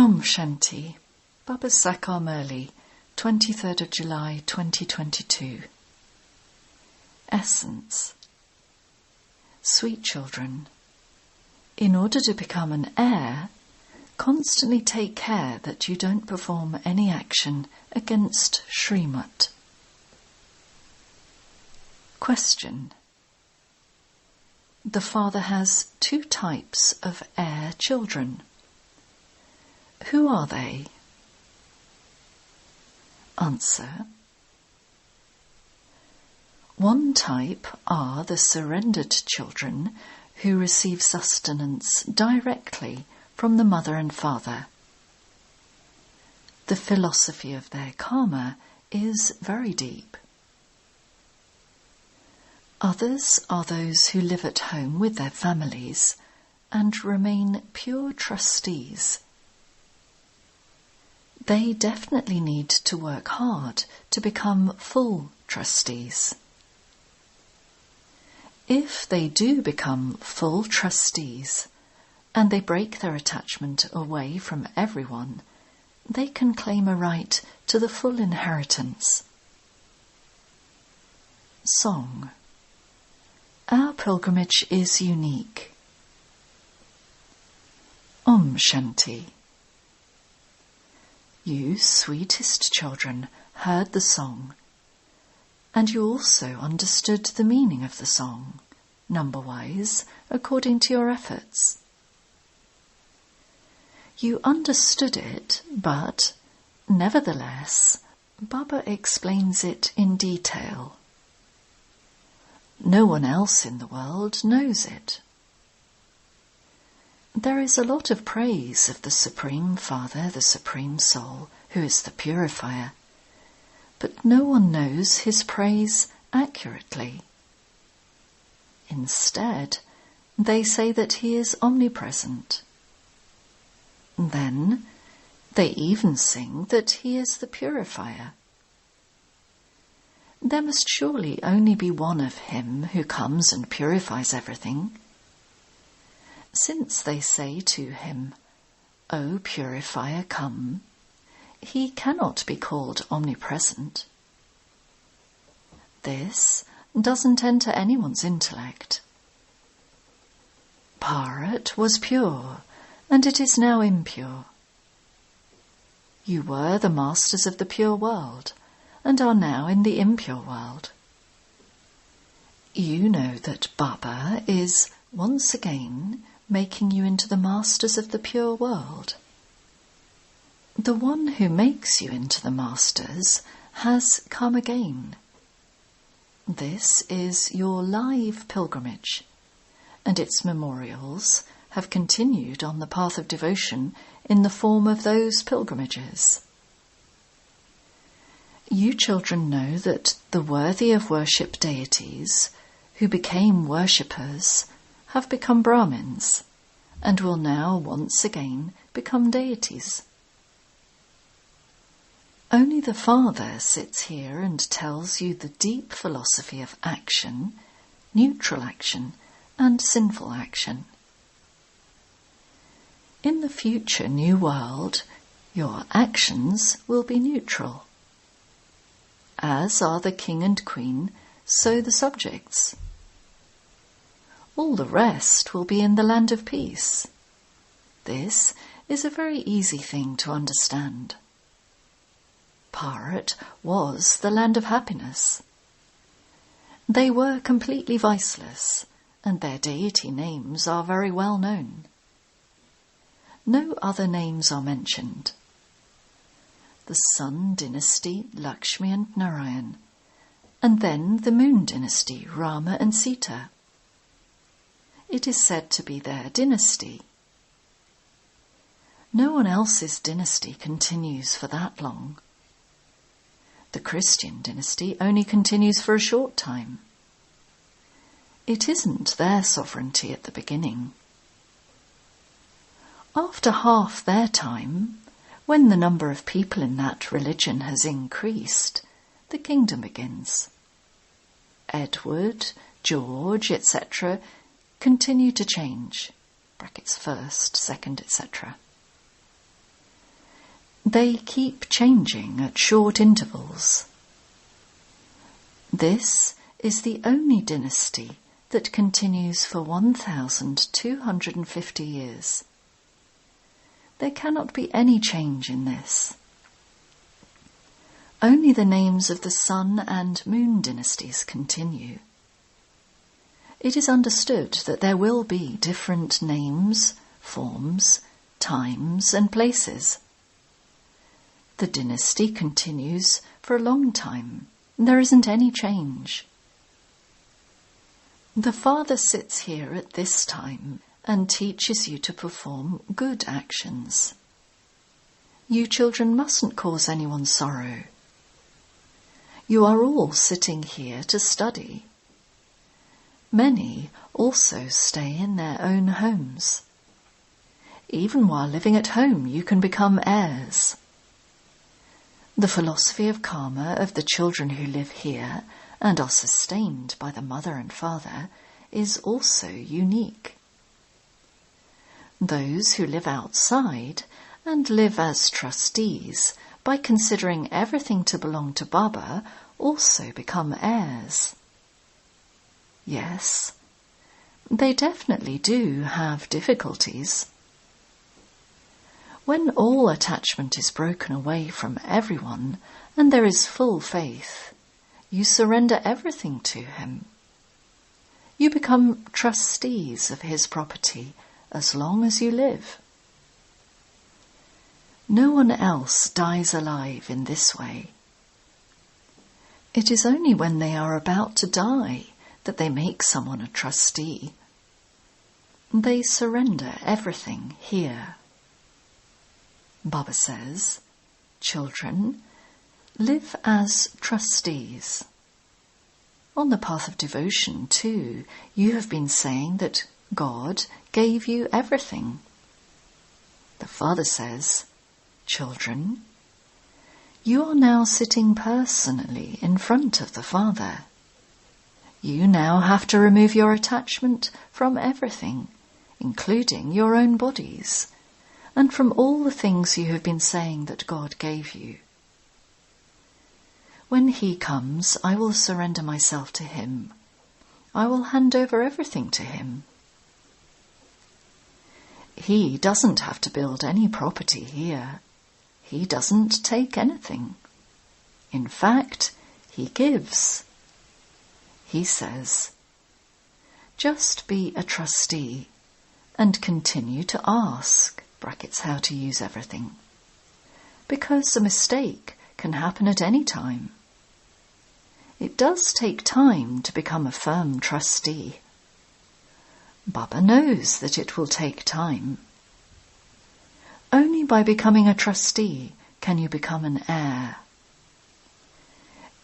Shanti. Baba Sakar Murli, 23rd of July 2022. Essence. Sweet children, in order to become an heir, constantly take care that you don't perform any action against Srimat. Question. The father has two types of heir children. Who are they? Answer. One type are the surrendered children who receive sustenance directly from the mother and father. The philosophy of their karma is very deep. Others are those who live at home with their families and remain pure trustees. They definitely need to work hard to become full trustees. If they do become full trustees and they break their attachment away from everyone, they can claim a right to the full inheritance. Song. Our pilgrimage is unique. Shanti. You, sweetest children, heard the song, and you also understood the meaning of the song, number-wise, according to your efforts. You understood it, but, nevertheless, Baba explains it in detail. No one else in the world knows it. There is a lot of praise of the Supreme Father, the Supreme Soul, who is the purifier, but no one knows his praise accurately. Instead, they say that he is omnipresent. Then, they even sing that he is the purifier. There must surely only be one of him who comes and purifies everything. Since they say to him, "O purifier, come," he cannot be called omnipresent. This doesn't enter anyone's intellect. Bharat was pure, and it is now impure. You were the masters of the pure world, and are now in the impure world. You know that Baba is, once again, making you into the masters of the pure world. The one who makes you into the masters has come again. This is your live pilgrimage, and its memorials have continued on the path of devotion in the form of those pilgrimages. You children know that the worthy of worship deities who became worshippers have become Brahmins, and will now once again become deities. Only the Father sits here and tells you the deep philosophy of action, neutral action, and sinful action. In the future new world, your actions will be neutral. As are the king and queen, so the subjects. All the rest will be in the land of peace. This is a very easy thing to understand. Bharat was the land of happiness. They were completely viceless, and their deity names are very well known. No other names are mentioned. The Sun dynasty, Lakshmi and Narayan, and then the Moon dynasty, Rama and Sita. It is said to be their dynasty. No one else's dynasty continues for that long. The Christian dynasty only continues for a short time. It isn't their sovereignty at the beginning. After half their time, when the number of people in that religion has increased, the kingdom begins. Edward, George, etc. continue to change, brackets first, second, etc. They keep changing at short intervals. This is the only dynasty that continues for 1,250 years. There cannot be any change in this. Only the names of the Sun and Moon dynasties continue. It is understood that there will be different names, forms, times and places. The dynasty continues for a long time. There isn't any change. The Father sits here at this time and teaches you to perform good actions. You children mustn't cause anyone sorrow. You are all sitting here to study. Many also stay in their own homes. Even while living at home, you can become heirs. The philosophy of karma of the children who live here and are sustained by the mother and father is also unique. Those who live outside and live as trustees by considering everything to belong to Baba also become heirs. Yes, they definitely do have difficulties. When all attachment is broken away from everyone and there is full faith, you surrender everything to him. You become trustees of his property as long as you live. No one else dies alive in this way. It is only when they are about to die that they make someone a trustee. They surrender everything here. Baba says, children, live as trustees. On the path of devotion, too, you have been saying that God gave you everything. The Father says, children, you are now sitting personally in front of the Father. You now have to remove your attachment from everything, including your own bodies, and from all the things you have been saying that God gave you. When he comes, I will surrender myself to him. I will hand over everything to him. He doesn't have to build any property here. He doesn't take anything. In fact, he gives. He says, just be a trustee and continue to ask, how to use everything. Because a mistake can happen at any time. It does take time to become a firm trustee. Baba knows that it will take time. Only by becoming a trustee can you become an heir.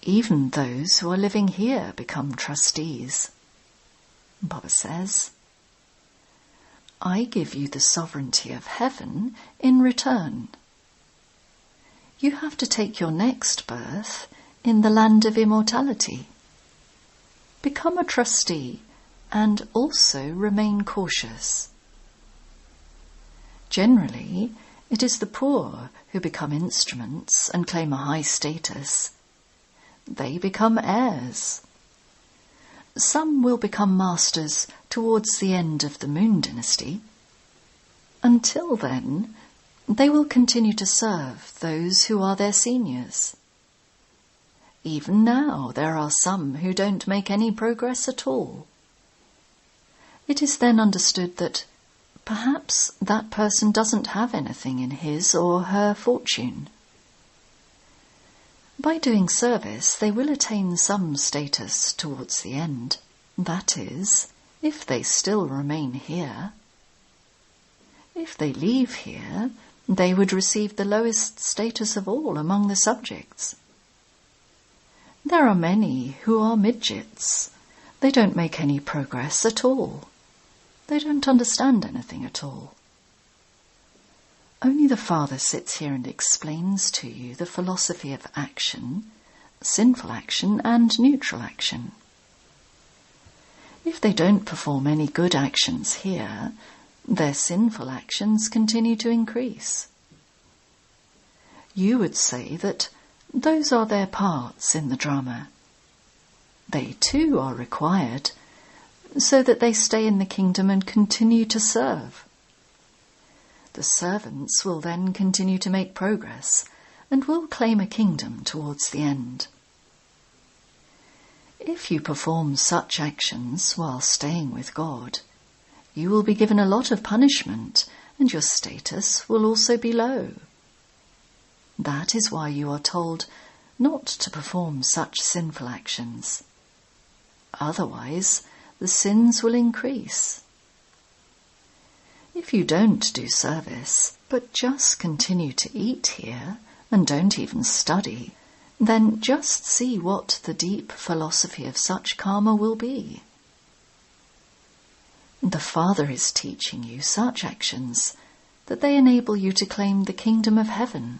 Even those who are living here become trustees. Baba says, I give you the sovereignty of heaven in return. You have to take your next birth in the land of immortality. Become a trustee and also remain cautious. Generally, it is the poor who become instruments and claim a high status. They become heirs. Some will become masters towards the end of the Moon dynasty. Until then, they will continue to serve those who are their seniors. Even now, there are some who don't make any progress at all. It is then understood that perhaps that person doesn't have anything in his or her fortune. By doing service, they will attain some status towards the end. That is, if they still remain here. If they leave here, they would receive the lowest status of all among the subjects. There are many who are midgets. They don't make any progress at all. They don't understand anything at all. Only the Father sits here and explains to you the philosophy of action, sinful action and neutral action. If they don't perform any good actions here, their sinful actions continue to increase. you would say that those are their parts in the drama. They too are required, so that they stay in the kingdom and continue to serve. The servants will then continue to make progress and will claim a kingdom towards the end. If you perform such actions while staying with God, you will be given a lot of punishment and your status will also be low. That is why you are told not to perform such sinful actions. Otherwise, the sins will increase. If you don't do service, but just continue to eat here and don't even study, then just see what the deep philosophy of such karma will be. The Father is teaching you such actions that they enable you to claim the kingdom of heaven.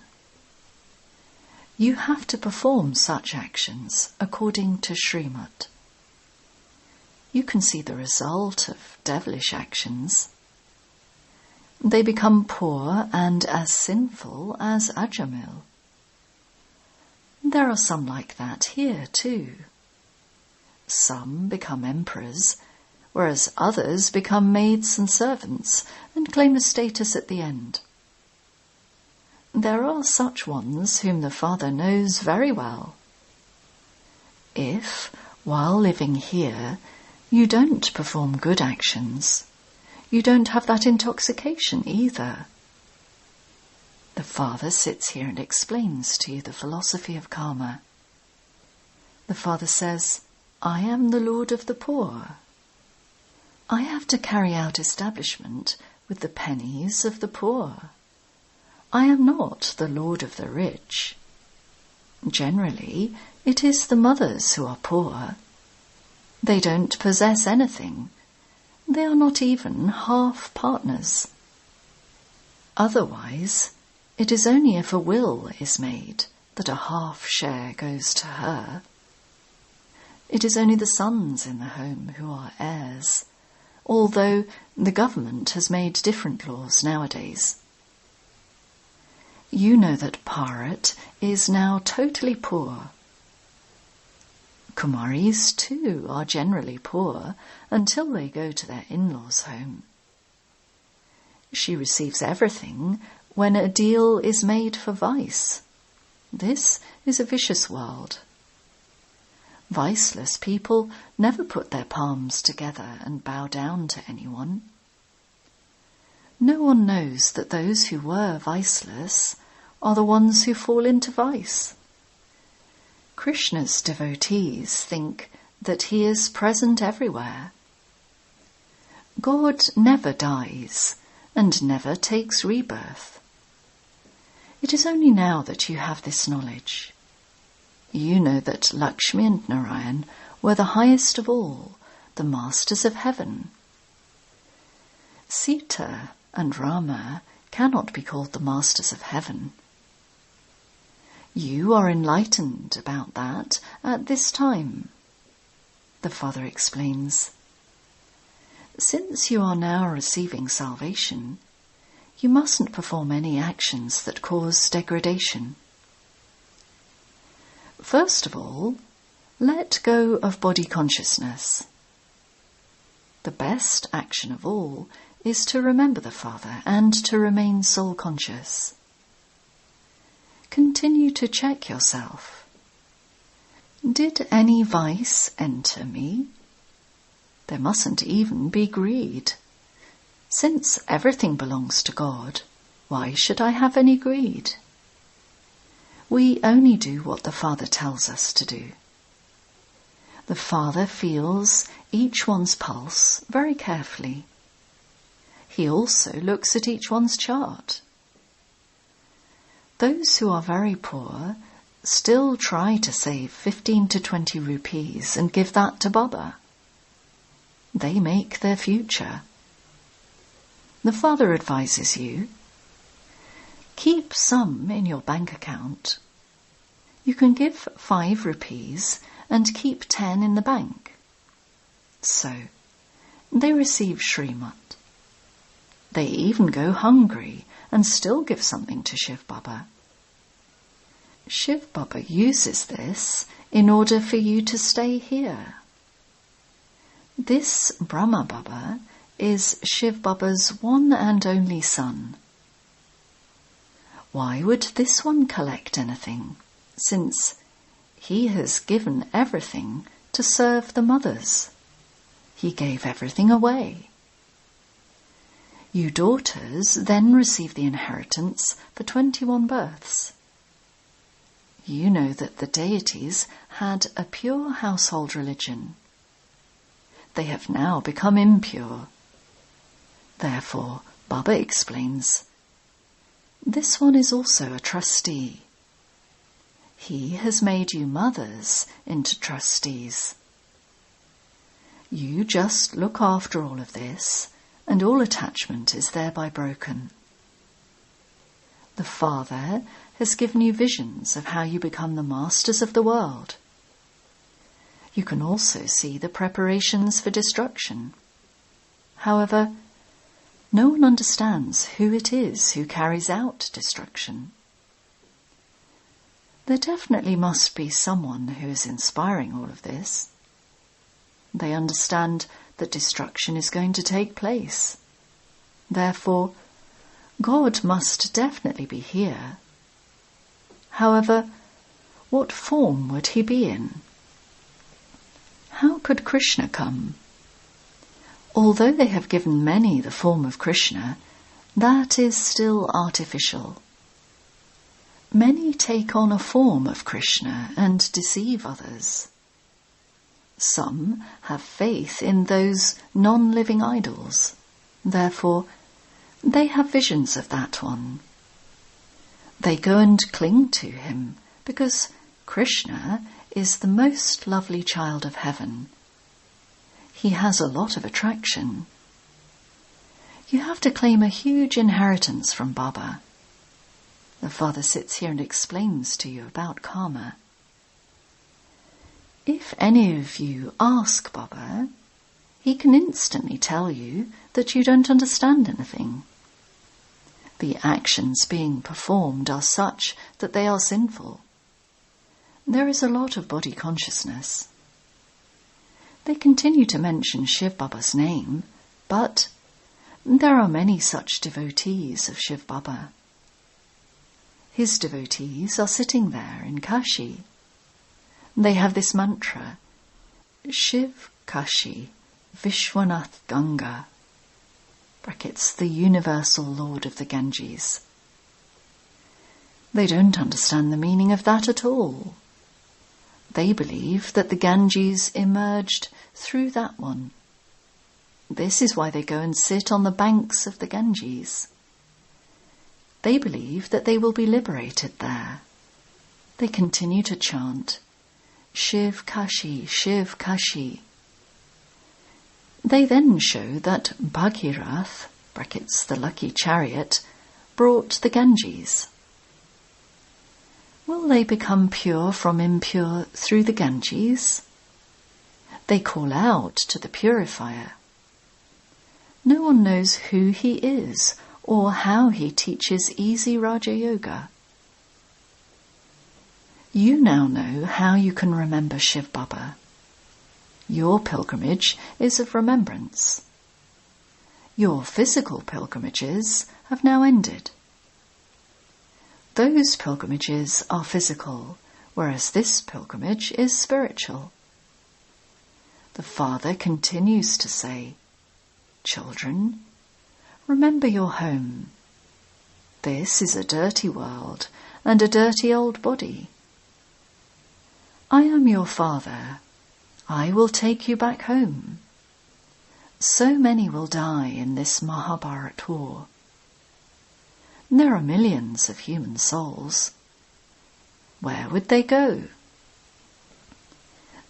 You have to perform such actions according to Srimad. You can see the result of devilish actions. They become poor and as sinful as Ajamil. There are some like that here too. Some become emperors, whereas others become maids and servants and claim a status at the end. There are such ones whom the Father knows very well. If, while living here, you don't perform good actions, you don't have that intoxication either. The Father sits here and explains to you the philosophy of karma. The Father says, I am the Lord of the poor. I have to carry out establishment with the pennies of the poor. I am not the Lord of the rich. Generally, it is the mothers who are poor. They don't possess anything. They are not even half partners. Otherwise, it is only if a will is made that a half share goes to her. It is only the sons in the home who are heirs, although the government has made different laws nowadays. You know that Bharat is now totally poor. Kumaris too are generally poor until they go to their in-laws' home. She receives everything when a deal is made for vice. This is a vicious world. Viceless people never put their palms together and bow down to anyone. No one knows that those who were viceless are the ones who fall into vice. Krishna's devotees think that he is present everywhere. God never dies and never takes rebirth. It is only now that you have this knowledge. You know that Lakshmi and Narayan were the highest of all, the masters of heaven. Sita and Rama cannot be called the masters of heaven. You are enlightened about that at this time. The Father explains, since you are now receiving salvation, you mustn't perform any actions that cause degradation. First of all, let go of body consciousness. The best action of all is to remember the Father and to remain soul conscious. Continue to check yourself. Did any vice enter me? There mustn't even be greed. Since everything belongs to God, why should I have any greed? We only do what the Father tells us to do. The Father feels each one's pulse very carefully. He also looks at each one's chart. Those who are very poor still try to save 15 to 20 rupees and give that to Baba. They make their future. The Father advises you, keep some in your bank account. You can give 5 rupees and keep 10 in the bank. So, they receive Srimad. They even go hungry and still give something to Shiv Baba. Shiv Baba uses this in order for you to stay here. This Brahma Baba is Shiv Baba's one and only son. Why would this one collect anything, since he has given everything to serve the mothers? He gave everything away. You daughters then receive the inheritance for 21 births. You know that the deities had a pure household religion. They have now become impure. Therefore, Baba explains, this one is also a trustee. He has made you mothers into trustees. You just look after all of this, and all attachment is thereby broken. The Father has given you visions of how you become the masters of the world. You can also see the preparations for destruction. However, no one understands who it is who carries out destruction. There definitely must be someone who is inspiring all of this. They understand that destruction is going to take place. Therefore, God must definitely be here. However, what form would he be in? How could Krishna come? Although they have given many the form of Krishna, that is still artificial. Many take on a form of Krishna and deceive others. Some have faith in those non-living idols. Therefore, they have visions of that one. They go and cling to him because Krishna is the most lovely child of heaven. He has a lot of attraction. You have to claim a huge inheritance from Baba. The Father sits here and explains to you about karma. If any of you ask Baba, he can instantly tell you that you don't understand anything. The actions being performed are such that they are sinful. There is a lot of body consciousness. They continue to mention Shiv Baba's name, but there are many such devotees of Shiv Baba. His devotees are sitting there in Kashi. They have this mantra, Shiv Kashi Vishwanath Ganga, brackets, the universal Lord of the Ganges. They don't understand the meaning of that at all. They believe that the Ganges emerged through that one. This is why they go and sit on the banks of the Ganges. They believe that they will be liberated there. They continue to chant, Shiv Kashi, Shiv Kashi. They then show that Bhagirath, brackets, the lucky chariot, brought the Ganges. Will they become pure from impure through the Ganges? They call out to the purifier. No one knows who he is or how he teaches easy Raja Yoga. You now know how you can remember Shiv Baba. Your pilgrimage is of remembrance. Your physical pilgrimages have now ended. Those pilgrimages are physical, whereas this pilgrimage is spiritual. The Father continues to say, children, remember your home. This is a dirty world and a dirty old body. I am your Father. I will take you back home. So many will die in this Mahabharat war. There are millions of human souls. Where would they go?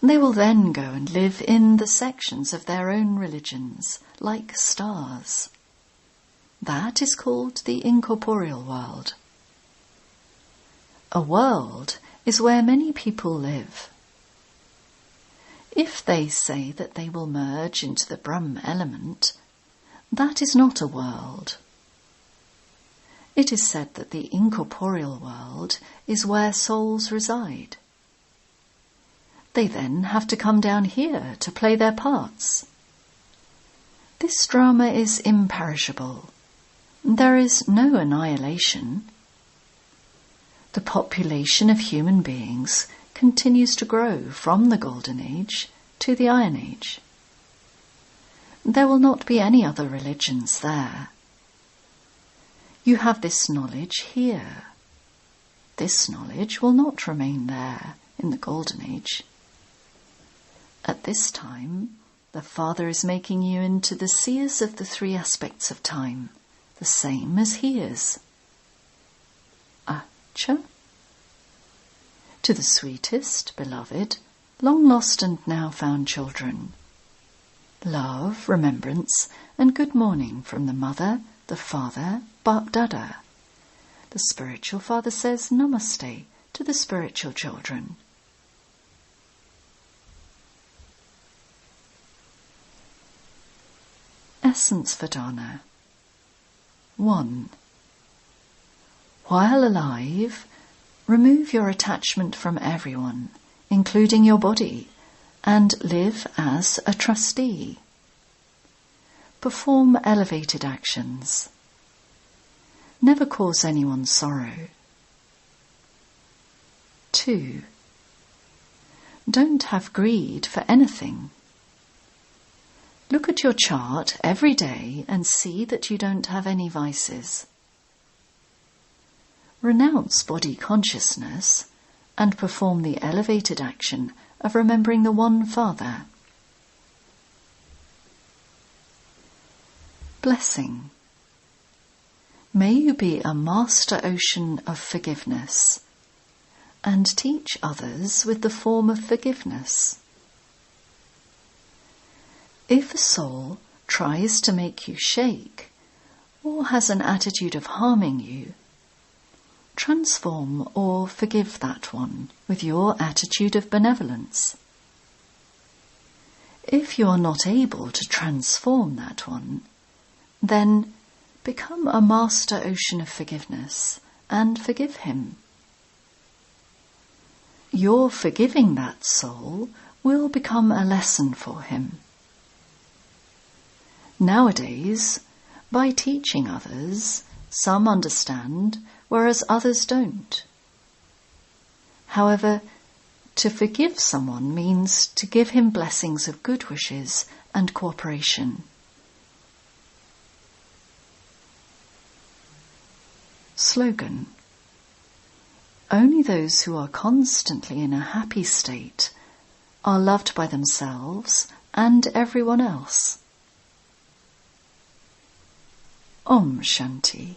They will then go and live in the sections of their own religions, like stars. That is called the incorporeal world. A world is where many people live. If they say that they will merge into the Brahma element, that is not a world. It is said that the incorporeal world is where souls reside. They then have to come down here to play their parts. This drama is imperishable. There is no annihilation. The population of human beings continues to grow from the Golden Age to the Iron Age. There will not be any other religions there. You have this knowledge here. This knowledge will not remain there in the Golden Age. At this time, the Father is making you into the seers of the three aspects of time, the same as he is. Acha. To the sweetest, beloved, long lost and now found children. Love, remembrance, and good morning from the Mother, the Father, Bap Dada. The spiritual father says Namaste to the spiritual children. Essence Vedana. 1. While alive, remove your attachment from everyone, including your body, and live as a trustee. Perform elevated actions. Never cause anyone sorrow. 2. Don't have greed for anything. Look at your chart every day and see that you don't have any vices. Renounce body consciousness and perform the elevated action of remembering the One Father. Blessing. May you be a master ocean of forgiveness and teach others with the form of forgiveness. If a soul tries to make you shake or has an attitude of harming you, transform or forgive that one with your attitude of benevolence. If you are not able to transform that one, then become a master ocean of forgiveness and forgive him. Your forgiving that soul will become a lesson for him. Nowadays, by teaching others, some understand, whereas others don't. However, to forgive someone means to give him blessings of good wishes and cooperation. Slogan. Only those who are constantly in a happy state are loved by themselves and everyone else. Om Shanti.